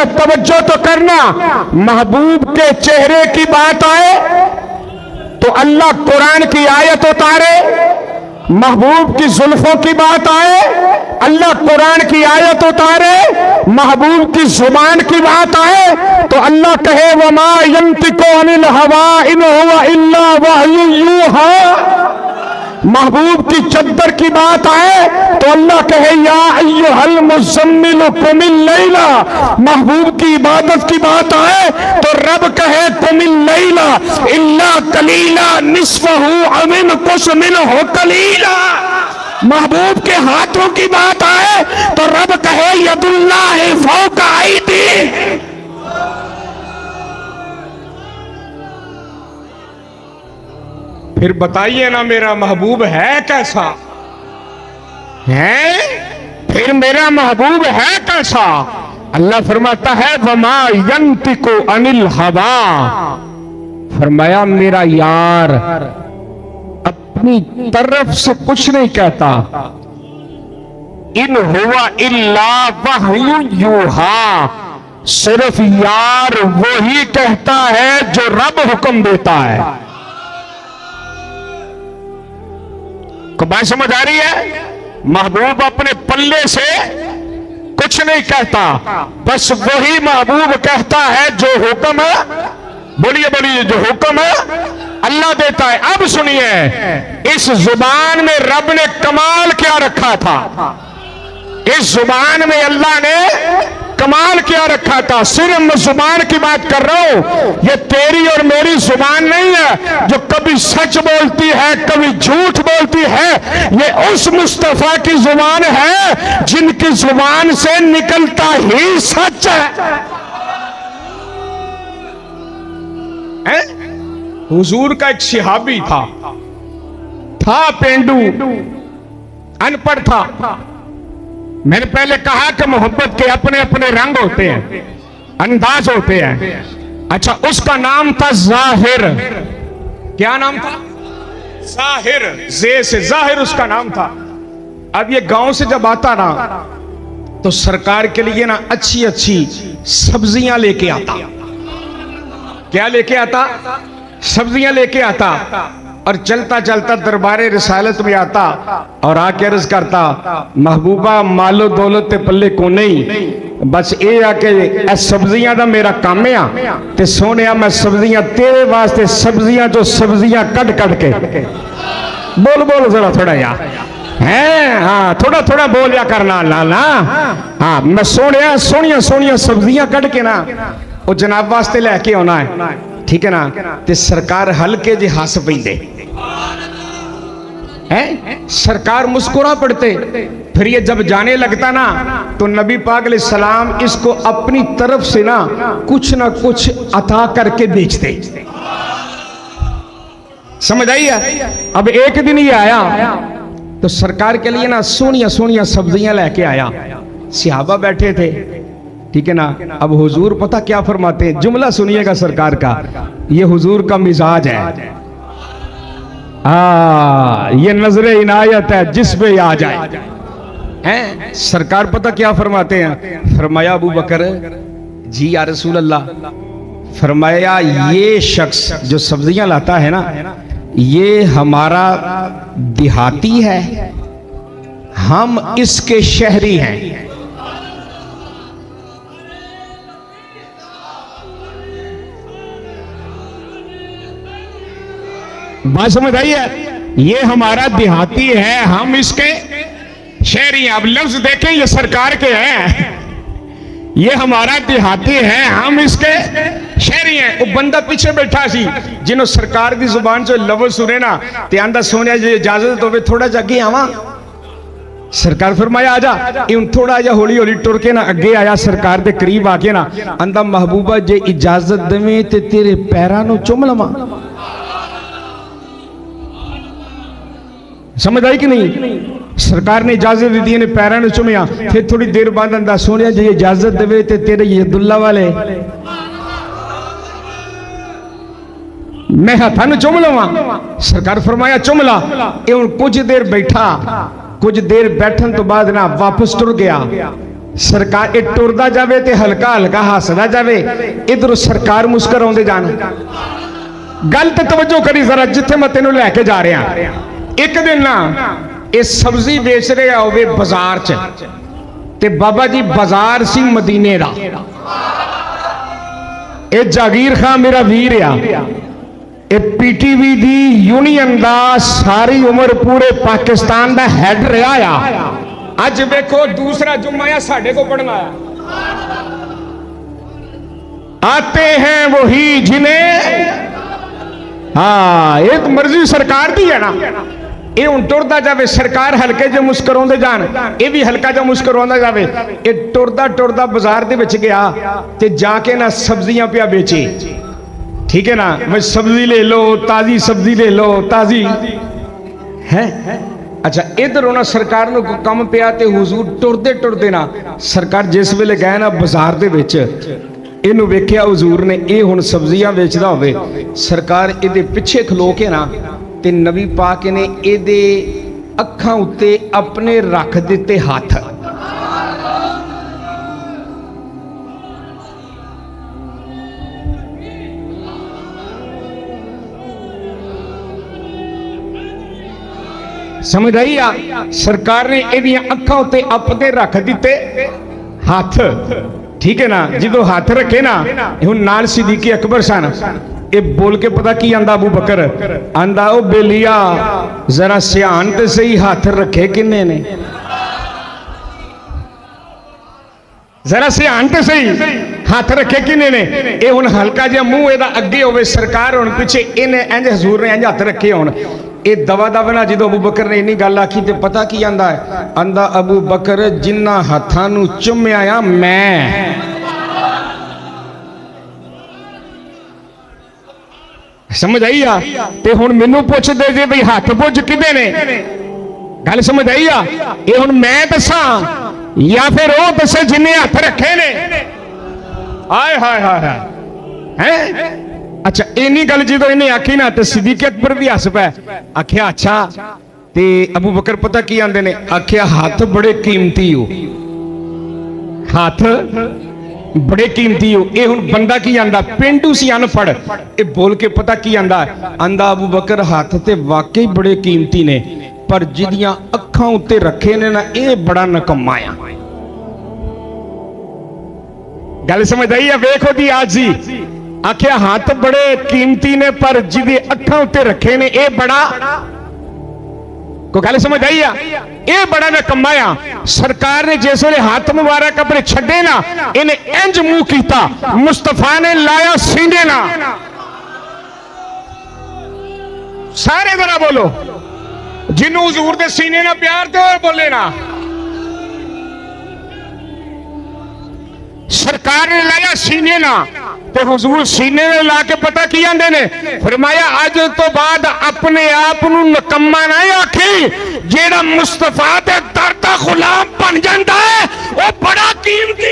ذرا توجہ تو کرنا، محبوب کے چہرے کی بات آئے تو اللہ قرآن کی آیت اتارے، محبوب کی زلفوں کی بات آئے اللہ قرآن کی آیت اتارے، محبوب کی زبان کی بات آئے تو اللہ کہے وما ينطق عن الهوى ان هو الا وحی یوحی۔ محبوب کی چادر کی بات آئے تو اللہ کہے یا ایھا المزمل قم اللیل۔ محبوب کی عبادت کی بات آئے تو رب کہے قم اللیل الا قلیلا نصفہ او انقص منہ قلیلا۔ محبوب کے ہاتھوں کی بات آئے تو رب کہے ید اللہ فوق ایدیہم۔ پھر بتائیے نا میرا محبوب ہے کیسا ہے؟ پھر میرا محبوب ہے کیسا؟ اللہ فرماتا ہے وما ينطق عن الهوى، فرمایا میرا یار اپنی طرف سے کچھ نہیں کہتا، ان ہوا الا وحی یوحی، صرف یار وہی کہتا ہے جو رب حکم دیتا ہے۔ کو بات سمجھ آ رہی ہے؟ محبوب اپنے پلے سے کچھ نہیں کہتا، بس وہی محبوب کہتا ہے جو حکم ہے، بولیے بولیے، جو حکم ہے اللہ دیتا ہے۔ اب سنیے، اس زبان میں رب نے کمال کیا رکھا تھا، اس زبان میں اللہ نے کمال کیا رکھا تھا۔ صرف میں زبان کی بات کر رہا ہوں، یہ تیری اور میری زبان نہیں ہے جو کبھی سچ بولتی ہے کبھی جھوٹ بولتی ہے، یہ اس مصطفیٰ کی زبان ہے جن کی زبان سے نکلتا ہی سچ ہے۔ حضور کا ایک صحابی تھا پینڈو، ان پڑھ تھا۔ میں نے پہلے کہا کہ محبت کے اپنے اپنے رنگ ہوتے ہیں، انداز ہوتے ہیں۔ اچھا، اس کا نام تھا ظاہر۔ کیا نام تھا؟ ظاہر، زے سے ظاہر اس کا نام تھا۔ اب یہ گاؤں سے جب آتا نا تو سرکار کے لیے نا اچھی اچھی سبزیاں لے کے آتا۔ کیا لے کے آتا؟ سبزیاں لے کے آتا، اور چلتا چلتا دربار رسالت میں آتا اور آ کے عرض کرتا محبوبہ مال و دولت تے پلے کو نہیں، بس اے آ کے اے سبزیاں دا میرا کام ہے تے سونیا میں سبزیاں تیرے واسطے سبزیاں جو سبزیاں کٹ کٹ کے بول ذرا تھوڑا یا ہے، ہاں تھوڑا تھوڑا بولیا کرنا لالا، ہاں میں سونیا سبزیاں کٹ کے نا وہ جناب واسطے لے کے ہونا ہے، ٹھیک ہے نا؟ تے سرکار ہلکے جی ہس پیندے، سرکار مسکرا پڑتے۔ پھر یہ جب جانے لگتا نا تو نبی پاک علیہ السلام اس کو اپنی طرف سے نا کچھ نہ کچھ عطا کر کے بیچتے۔ سمجھ آئی ہے؟ اب ایک دن ہی آیا تو سرکار کے لیے نا سونیا سبزیاں لے کے آیا، صحابہ بیٹھے تھے، ٹھیک ہے نا؟ اب حضور پتہ کیا فرماتے ہیں، جملہ سنیے گا سرکار کا، یہ حضور کا مزاج ہے، یہ نظر عنایت ہے جس پہ آ جائے۔ سرکار پتہ کیا فرماتے ہیں؟ فرمایا ابو بکر جی یا رسول اللہ، فرمایا یہ شخص جو سبزیاں لاتا ہے نا یہ ہمارا دیہاتی ہے، ہم اس کے شہری ہیں۔ بات سمجھ آئی ہے؟ یہ ہمارا دیہاتی ہے، ہم اس کے شہری ہیں۔ اب لفظ دیکھیں یہ سرکار کے ہیں، یہ ہمارا دیہاتی ہے، ہم اس کے شہری ہیں۔ وہ بندہ پیچھے بیٹھا سی جنہوں سرکار دی زبان سے لفظ سنے نا تے آندہ سونے جی اجازت ہوئے تھوڑا جا گے آواں۔ سرکار فرمایا آجا، ان تھوڑا جا ہولی ہولی ٹر کے نا اگے آیا، سرکار دے قریب آ کے نا اندہ محبوبہ جے اجازت دیں تے تیرے پیرانوں چوم لما۔ سمجھ آئی کہ نہیں؟ سرکار نے اجازت دی نے پیرانوں چومیا، پھر تھوڑی دیر بعد اندہ سونیا جے اجازت دے تے تیرے عبداللہ والے میں ہتھن چوم لواں۔ سرکار فرمایا چوملا۔ کچھ دیر بیٹھا، کچھ دیر بیٹھن تو بعد نا واپس ٹر گیا، सरकार ये टुरदा जावे ते हल्का हल्का हसदा जावे, इधरों सरकार मुस्कुराउंदे जान। गल ते तवज्जो करी जरा, जिथे मैं तेनों लैके जा रहा। एक दिन ना ये सब्जी बेच रहा होवे बाजार च, ते बाबा जी बाजार सी मदीने दा। ये जागीर खान मेरा वीर आ, ये PTV दी यूनियन दा सारी उम्र पूरे पाकिस्तान दा हैड रहा आ। अज वेखो दूसरा जुम्मा आ साडे को पढ़ना आया। आते हैं वही जिन्हें, हाँ ये तो मर्जी सरकार दी है ना। ये हुण टुरदा जावे, सरकार हल्के जो मुस्कुराउंदे जान, ये भी हल्का जो मुस्कुराउंदा जावे। ये टुरदा टुरदा बाजार दे विच गया ते जाके ना सब्जियां पिया बेचे। ठीक है ना, मैं सब्जी ले लो, ताजी सब्जी ले लो, ताजी है। अच्छा इधर ना सरकार नूं कोई कम पिया ते हुजूर टुरदे टुरदे ना सरकार जिस वेले गए ना बाजार दे विच, इनू वेख्या हुजूर ने, ये हुण सब्जियां बेचदा होवे, सरकार इहदे पिछे खलो के ना ते नबी पाक ने इहदे अखां उत्ते अपने रख दिते हाथ। समझ आई आ? सरकार ने इहदियां अखां उत्ते अपने रख दिते हाथ। ठीक है ना, जो हाथ रखे ना, हुण नाल सिद्दीक़ अकबर सन, ये बोल के पता की आंदा अबू बकर आंदा, ओ बेलिया जरा सियान ते सही हाथ रखे किन्ने ने, जरा सियान ते सही हाथ रखे किन्ने ने। ये हुण हल्का जिहा मूंह इहदा अगे होवे, सरकार हुण पिछे, इन्हें इंज हजूर ने इंज हाथ रखे होण। ये दवा दवा ना जो अबू बकर ने इन्नी गल आखी तो पता की आंदा है, आंदा अबू बकर जिन्ना हत्थां नूं चुम्मिया आ मैं, समझ आई आ? ते हुण मैनू पुछदे जे बई हत्थ पुज किदे ने, गल समझ आई आ? ये हुण मैं दसां या फिर वो दसे जिन्ने हत्थ रखे ने? हाय हाय हाय हैं। अच्छा इन्नी गल जो इन्हें आखी ना तो सिद्दीक़ अकबर भी हस पै, आख्या अच्छा ते अबू बकर पता की आंदे ने, आख्या हाथ बड़े कीमती हो, हाथ बड़े कीमती हो। ये हुण बंदा की आंदा, पेंडू सी अनपढ़, ये बोल के पता की आंदा, आंदा अबू बकर हाथ ते वाकई बड़े कीमती ने, पर जिहदियां अखां उत्ते रखे ने ना ये बड़ा नकम्मा आ। गल समझ आई है? वेखो दी आज जी आख्या हाथ बड़े कीमती ने, पर जिहदी अखां उत्ते रखे ने ये बड़ा, को गल समझ आई आ? ये बड़ा नकम्मा आ। सरकार ने जिस वेले हाथ मुबारक अपने छड्डे ना, इन्हें इंज मुंह कीता, मुस्तफा ने लाया सीने ना। सारे जरा बोलो, जिन्हों हुजूर दे सीने ना प्यार ते और बोले ना। सरकार ने लाया सीने ना, ते हुजूर सीने में ला के पता की आंदे ने, फरमाया अज तो बाद अपने आप नूं नकम्मा ना आखी, जेड़ा मुस्तफा दे दर दा गुलाम बन जांदा है वो बड़ा कीमती